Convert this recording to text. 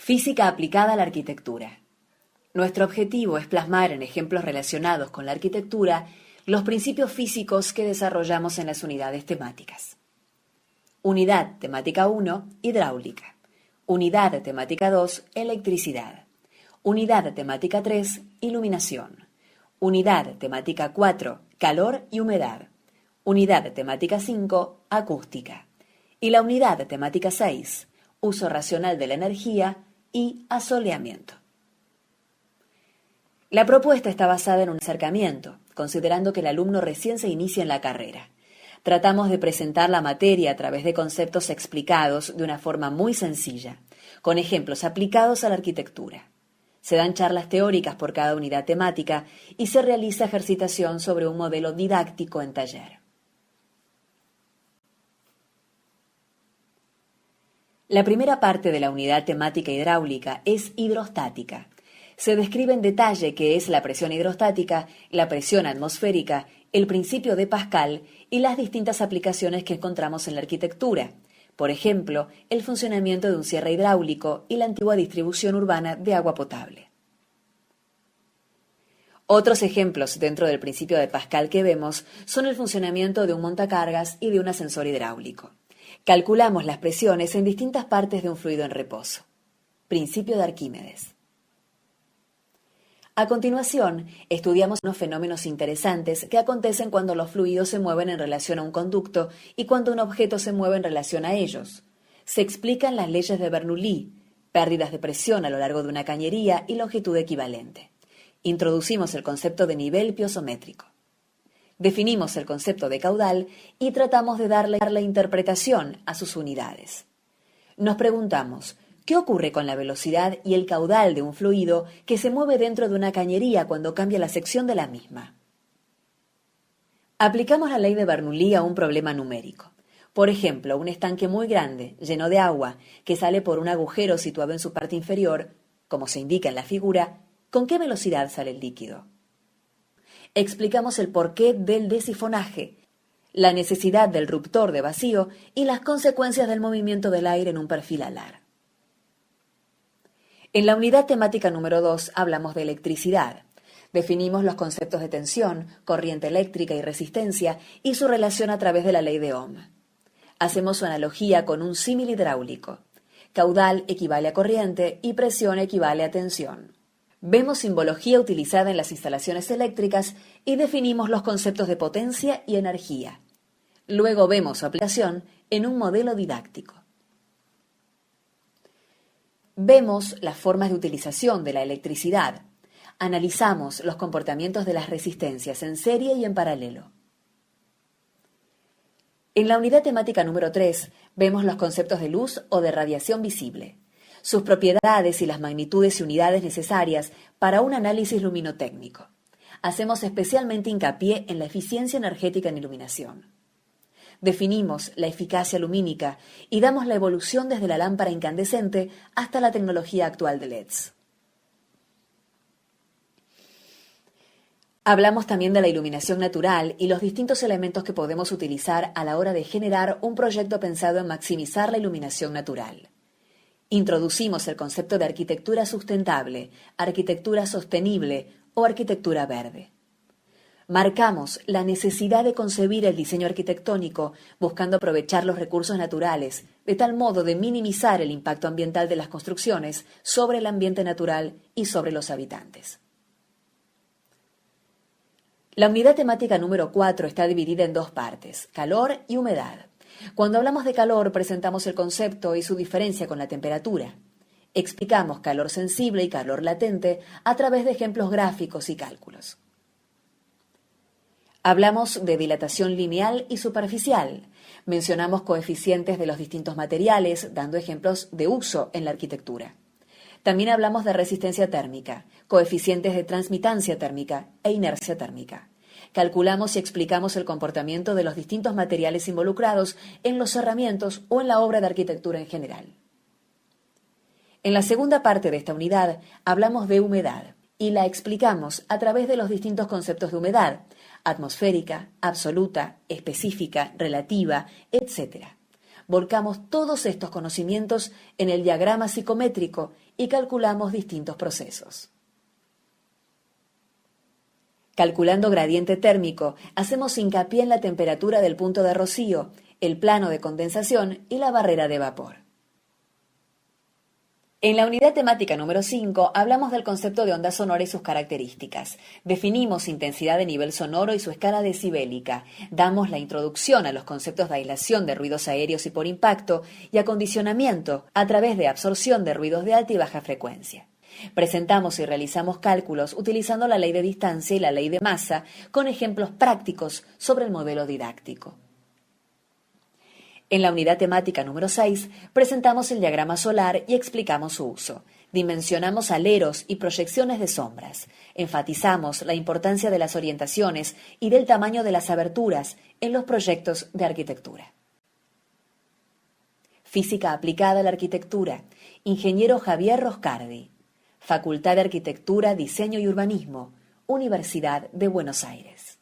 Física aplicada a la arquitectura. Nuestro objetivo es plasmar en ejemplos relacionados con la arquitectura los principios físicos que desarrollamos en las unidades temáticas. Unidad temática 1, hidráulica. Unidad temática 2, electricidad. Unidad temática 3, iluminación. Unidad temática 4, calor y humedad. Unidad temática 5, acústica. Y la unidad temática 6, uso racional de la energía y asoleamiento. La propuesta está basada en un acercamiento, considerando que el alumno recién se inicia en la carrera. Tratamos de presentar la materia a través de conceptos explicados de una forma muy sencilla, con ejemplos aplicados a la arquitectura. Se dan charlas teóricas por cada unidad temática y se realiza ejercitación sobre un modelo didáctico en taller. La primera parte de la unidad temática hidráulica es hidrostática. Se describe en detalle qué es la presión hidrostática, la presión atmosférica, el principio de Pascal y las distintas aplicaciones que encontramos en la arquitectura. Por ejemplo, el funcionamiento de un cierre hidráulico y la antigua distribución urbana de agua potable. Otros ejemplos dentro del principio de Pascal que vemos son el funcionamiento de un montacargas y de un ascensor hidráulico. Calculamos las presiones en distintas partes de un fluido en reposo. Principio de Arquímedes. A continuación, estudiamos unos fenómenos interesantes que acontecen cuando los fluidos se mueven en relación a un conducto y cuando un objeto se mueve en relación a ellos. Se explican las leyes de Bernoulli, pérdidas de presión a lo largo de una cañería y longitud equivalente. Introducimos el concepto de nivel piezométrico. Definimos el concepto de caudal y tratamos de darle interpretación a sus unidades. Nos preguntamos, ¿qué ocurre con la velocidad y el caudal de un fluido que se mueve dentro de una cañería cuando cambia la sección de la misma? Aplicamos la ley de Bernoulli a un problema numérico. Por ejemplo, un estanque muy grande, lleno de agua, que sale por un agujero situado en su parte inferior, como se indica en la figura, ¿con qué velocidad sale el líquido? Explicamos el porqué del desifonaje, la necesidad del ruptor de vacío y las consecuencias del movimiento del aire en un perfil alar. En la unidad temática número 2 hablamos de electricidad. Definimos los conceptos de tensión, corriente eléctrica y resistencia y su relación a través de la ley de Ohm. Hacemos su analogía con un símil hidráulico. Caudal equivale a corriente y presión equivale a tensión. Vemos simbología utilizada en las instalaciones eléctricas y definimos los conceptos de potencia y energía. Luego vemos su aplicación en un modelo didáctico. Vemos las formas de utilización de la electricidad. Analizamos los comportamientos de las resistencias en serie y en paralelo. En la unidad temática número 3 vemos los conceptos de luz o de radiación visible, sus propiedades y las magnitudes y unidades necesarias para un análisis luminotécnico. Hacemos especialmente hincapié en la eficiencia energética en iluminación. Definimos la eficacia lumínica y damos la evolución desde la lámpara incandescente hasta la tecnología actual de LEDs. Hablamos también de la iluminación natural y los distintos elementos que podemos utilizar a la hora de generar un proyecto pensado en maximizar la iluminación natural. Introducimos el concepto de arquitectura sustentable, arquitectura sostenible o arquitectura verde. Marcamos la necesidad de concebir el diseño arquitectónico buscando aprovechar los recursos naturales, de tal modo de minimizar el impacto ambiental de las construcciones sobre el ambiente natural y sobre los habitantes. La unidad temática número 4 está dividida en dos partes, calor y humedad. Cuando hablamos de calor, presentamos el concepto y su diferencia con la temperatura. Explicamos calor sensible y calor latente a través de ejemplos gráficos y cálculos. Hablamos de dilatación lineal y superficial. Mencionamos coeficientes de los distintos materiales, dando ejemplos de uso en la arquitectura. También hablamos de resistencia térmica, coeficientes de transmitancia térmica e inercia térmica. Calculamos y explicamos el comportamiento de los distintos materiales involucrados en los cerramientos o en la obra de arquitectura en general. En la segunda parte de esta unidad hablamos de humedad y la explicamos a través de los distintos conceptos de humedad, atmosférica, absoluta, específica, relativa, etc. Volcamos todos estos conocimientos en el diagrama psicométrico y calculamos distintos procesos. Calculando gradiente térmico, hacemos hincapié en la temperatura del punto de rocío, el plano de condensación y la barrera de vapor. En la unidad temática número 5 hablamos del concepto de onda sonora y sus características. Definimos intensidad de nivel sonoro y su escala decibélica. Damos la introducción a los conceptos de aislación de ruidos aéreos y por impacto y acondicionamiento a través de absorción de ruidos de alta y baja frecuencia. Presentamos y realizamos cálculos utilizando la ley de distancia y la ley de masa con ejemplos prácticos sobre el modelo didáctico. En la unidad temática número 6 presentamos el diagrama solar y explicamos su uso. Dimensionamos aleros y proyecciones de sombras. Enfatizamos la importancia de las orientaciones y del tamaño de las aberturas en los proyectos de arquitectura. Física aplicada a la arquitectura. Ingeniero Javier Roscardi. Facultad de Arquitectura, Diseño y Urbanismo. Universidad de Buenos Aires.